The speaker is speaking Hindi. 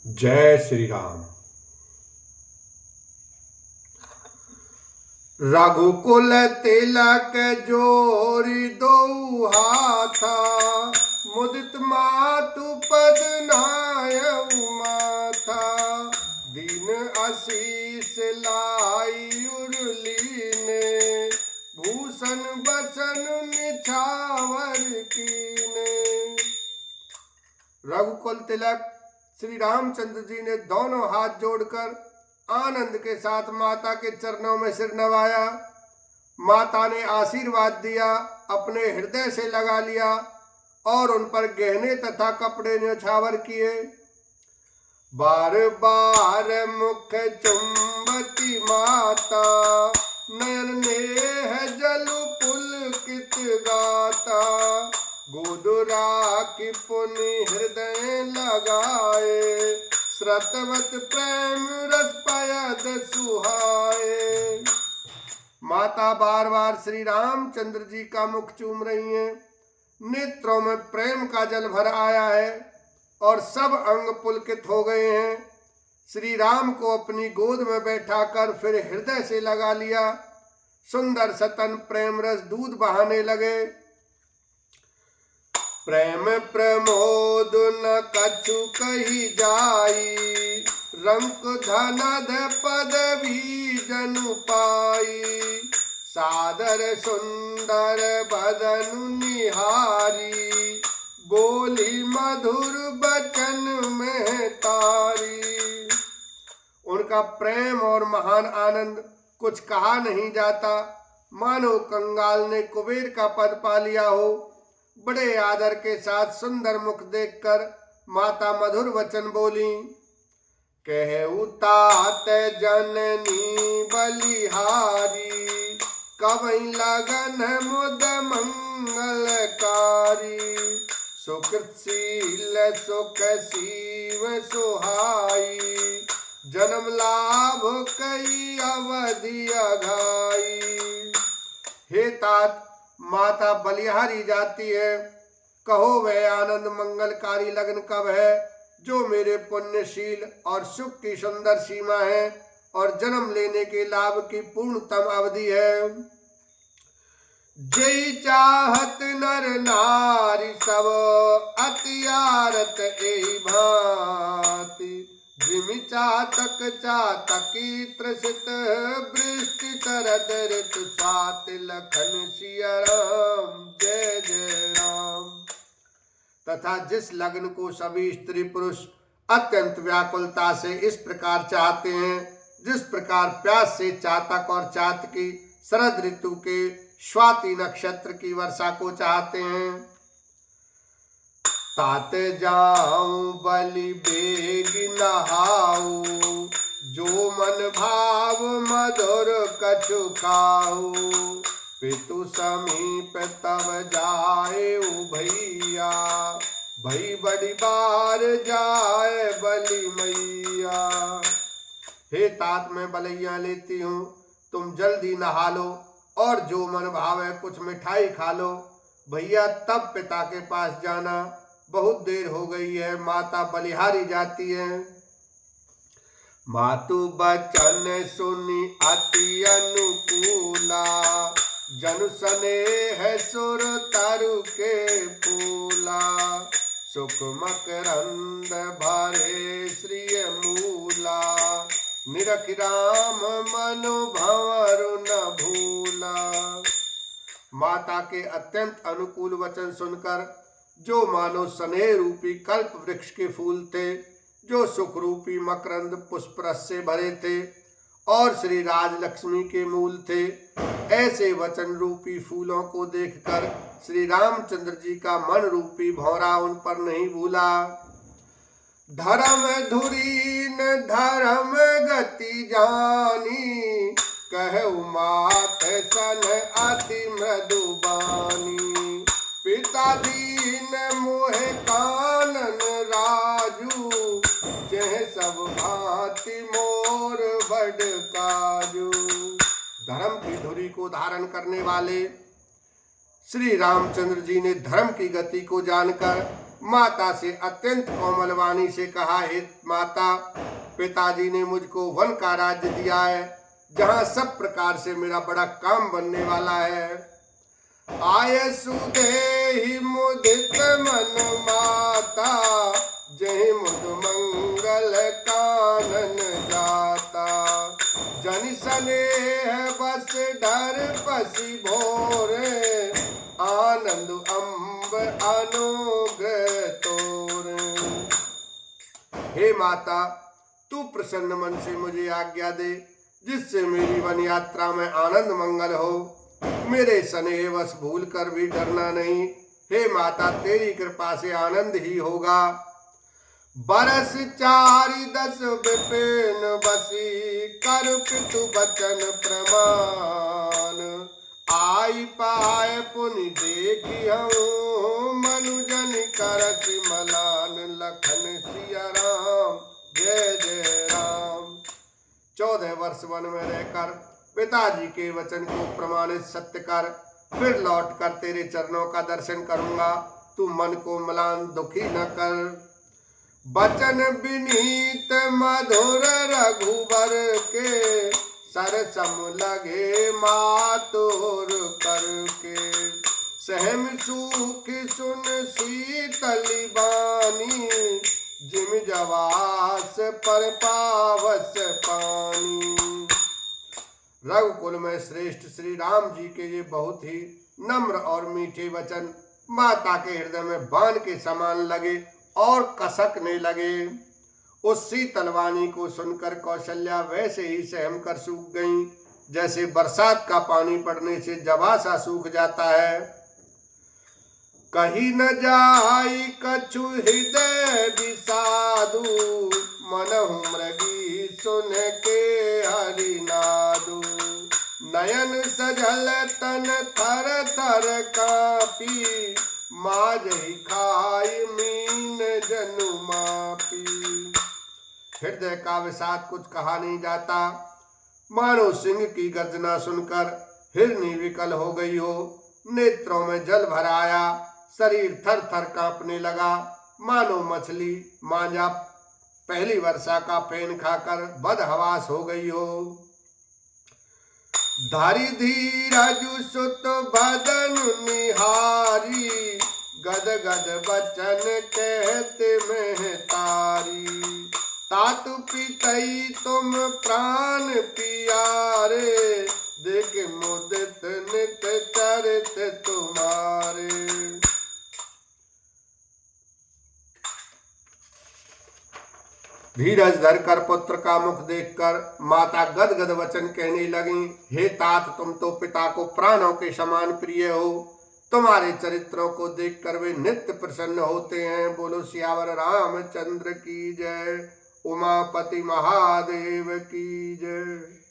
जय श्री राम। रघुकुल तिलक जोरी दो हाथा, मुदित मातु पद नायउ माथा। दीन आशीष लाई उर्ली ने, भूषण बसन निछावर कीने। रघुकुल तिलक श्री रामचंद्र जी ने दोनों हाथ जोड़कर आनंद के साथ माता के चरणों में सिर नवाया। माता ने आशीर्वाद दिया, अपने हृदय से लगा लिया और उन पर गहने तथा कपड़े न्यौछावर किए। बार बार मुख चुंबती माता, नयन नेह जलु पुलकित गाता। गोदुरा की पुनि हृदय लगाए, श्रतवत प्रेम रस पयद सुहाए। माता बार बार श्री रामचंद्र जी का मुख चूम रही हैं। नेत्रों में प्रेम का जल भर आया है और सब अंग पुलकित हो गए हैं। श्री राम को अपनी गोद में बैठाकर फिर हृदय से लगा लिया। सुंदर सतन प्रेम रस दूध बहाने लगे। प्रेम प्रमोद न कछु कही जाई, रंक धनद पदवी जनु पाई। सादर सुंदर बदनु निहारी, बोली मधुर बचन में तारी। उनका प्रेम और महान आनंद कुछ कहा नहीं जाता, मानो कंगाल ने कुबेर का पद पा लिया हो। बड़े आदर के साथ सुंदर मुख देखकर माता मधुर वचन बोली। कहु तात जननी बलिहारी, कवई लगन मुद मंगलकारी। सुकृतशील सुख शिव सुहाई, जन्म लाभ कई अवधि अघाई। हे तात, माता बलिहारी जाती है, कहो वह आनंद मंगलकारी लगन कब है जो मेरे पुण्यशील और सुख की सुंदर सीमा है और जन्म लेने के लाभ की पूर्णतम अवधि है। जय चाहत नर नारी सब, अतियारत एहि भांति। जिमि चातक चातकी त्रसित, वृष्टि शरद ऋतु सात लखन सिया राम। जय जय राम। तथा जिस लग्न को सभी स्त्री पुरुष अत्यंत व्याकुलता से इस प्रकार चाहते हैं, जिस प्रकार प्यास से चातक और चातकी शरद ऋतु के स्वाति नक्षत्र की वर्षा को चाहते हैं। तात जाऊं बलि बेग नहाऊ, जो मन भाव मधुर कछु खाऊ। पितु समीप तब जाए भैया, भई बड़ी बार जाए बलि मैया। हे तात, मैं बलैया लेती हूँ, तुम जल्दी नहा लो और जो मन भाव है कुछ मिठाई खा लो। भैया तब पिता के पास जाना, बहुत देर हो गई है। माता बलिहारी जाती है। मातु बचन सुनी अति अनुकूला, जनु स्नेह सुर तरु के फूला। सुख मकरंद भरे श्रिय मूला, निरख राम मनु भंवर न भूला। माता के अत्यंत अनुकूल वचन सुनकर जो मानो स्नेह रूपी कल्प वृक्ष के फूल थे, जो सुख रूपी मकरंद पुष्प रस से भरे थे और श्री राज लक्ष्मी के मूल थे, ऐसे वचन रूपी फूलों को देखकर श्री रामचंद्र जी का मन रूपी भौरा उन पर नहीं भूला। धर्म धुरीन धर्म गति जानी, कहु मात सन अति मृदुबानी। पिता दीन मोहे कानन राजू, जह सब भांति मोर बड़ काजू। धर्म की धुरी को धारण करने वाले श्री रामचंद्र जी ने धर्म की गति को जानकर माता से अत्यंत कोमल वाणी से कहा, हे माता, पिताजी ने मुझको वन का राज्य दिया है, जहां सब प्रकार से मेरा बड़ा काम बनने वाला है। आय सुदेहि मुदित मन माता, जहि मुद मंगल कानन जाता। जन स्नेह बस डर पसी भोरे, आनंद अम्ब अनुग्रह तोरे। हे माता, तू प्रसन्न मन से मुझे आज्ञा दे, जिससे मेरी वन यात्रा में आनंद मंगल हो। मेरे स्नेह बस भूल कर भी डरना नहीं। हे माता, तेरी कृपा से आनंद ही होगा। बरस 4-10 विपिन बसी, कर पितु बचन प्रमाण। आई पाए पुनि देखी हूँ, मनुजन करत मलान। लखन सिया राम, जय जय राम। 14 वर्ष वन में रहकर पिताजी के वचन को प्रमाणित सत्य कर, फिर लौट कर तेरे चरणों का दर्शन करूंगा। तू मन को मलान दुखी न कर। बचन विनीत मधुर रघुबर के, सरसम लगे मातुर करके। सहम सुख सुन शीतली बानी, जिम जवास पर पावस पानी। रघुकुल में श्रेष्ठ श्री राम जी के ये बहुत ही नम्र और मीठे वचन माता के हृदय में बाण के समान लगे और कसकने लगे। उस शीतल वाणी को सुनकर कौशल्या वैसे ही सहम कर सूख गईं, जैसे बरसात का पानी पड़ने से जवासा सूख जाता है। कहीं न जाई कछु हृदय विषादु, मनहु मृगी सुन के हरिनादु। नयन सजल तन थर थर कापी, माजहि खाई मीन जनु मापी। हृदय का विषाद कुछ कहा नहीं जाता, मानो सिंह की गर्जना सुनकर हिरनी विकल हो गई हो। नेत्रों में जल भर आया, शरीर थर थर कांपने लगा, मानो मछली मांझा पहली वर्षा का फेन खाकर बदहवास हो गई हो। धारी धीरज सुत बदन निहारी, गद गद बचन कहते में तारी। तातु पितई तुम प्राण पियारे, देख मुदित नित चरित तुम्हारे। धीरज धरकर पुत्र का मुख देखकर माता गदगद वचन कहने लगी, हे तात, तुम तो पिता को प्राणों के समान प्रिय हो। तुम्हारे चरित्रों को देखकर वे नित्य प्रसन्न होते हैं। बोलो सियावर रामचंद्र की जय। उमापति महादेव की जय।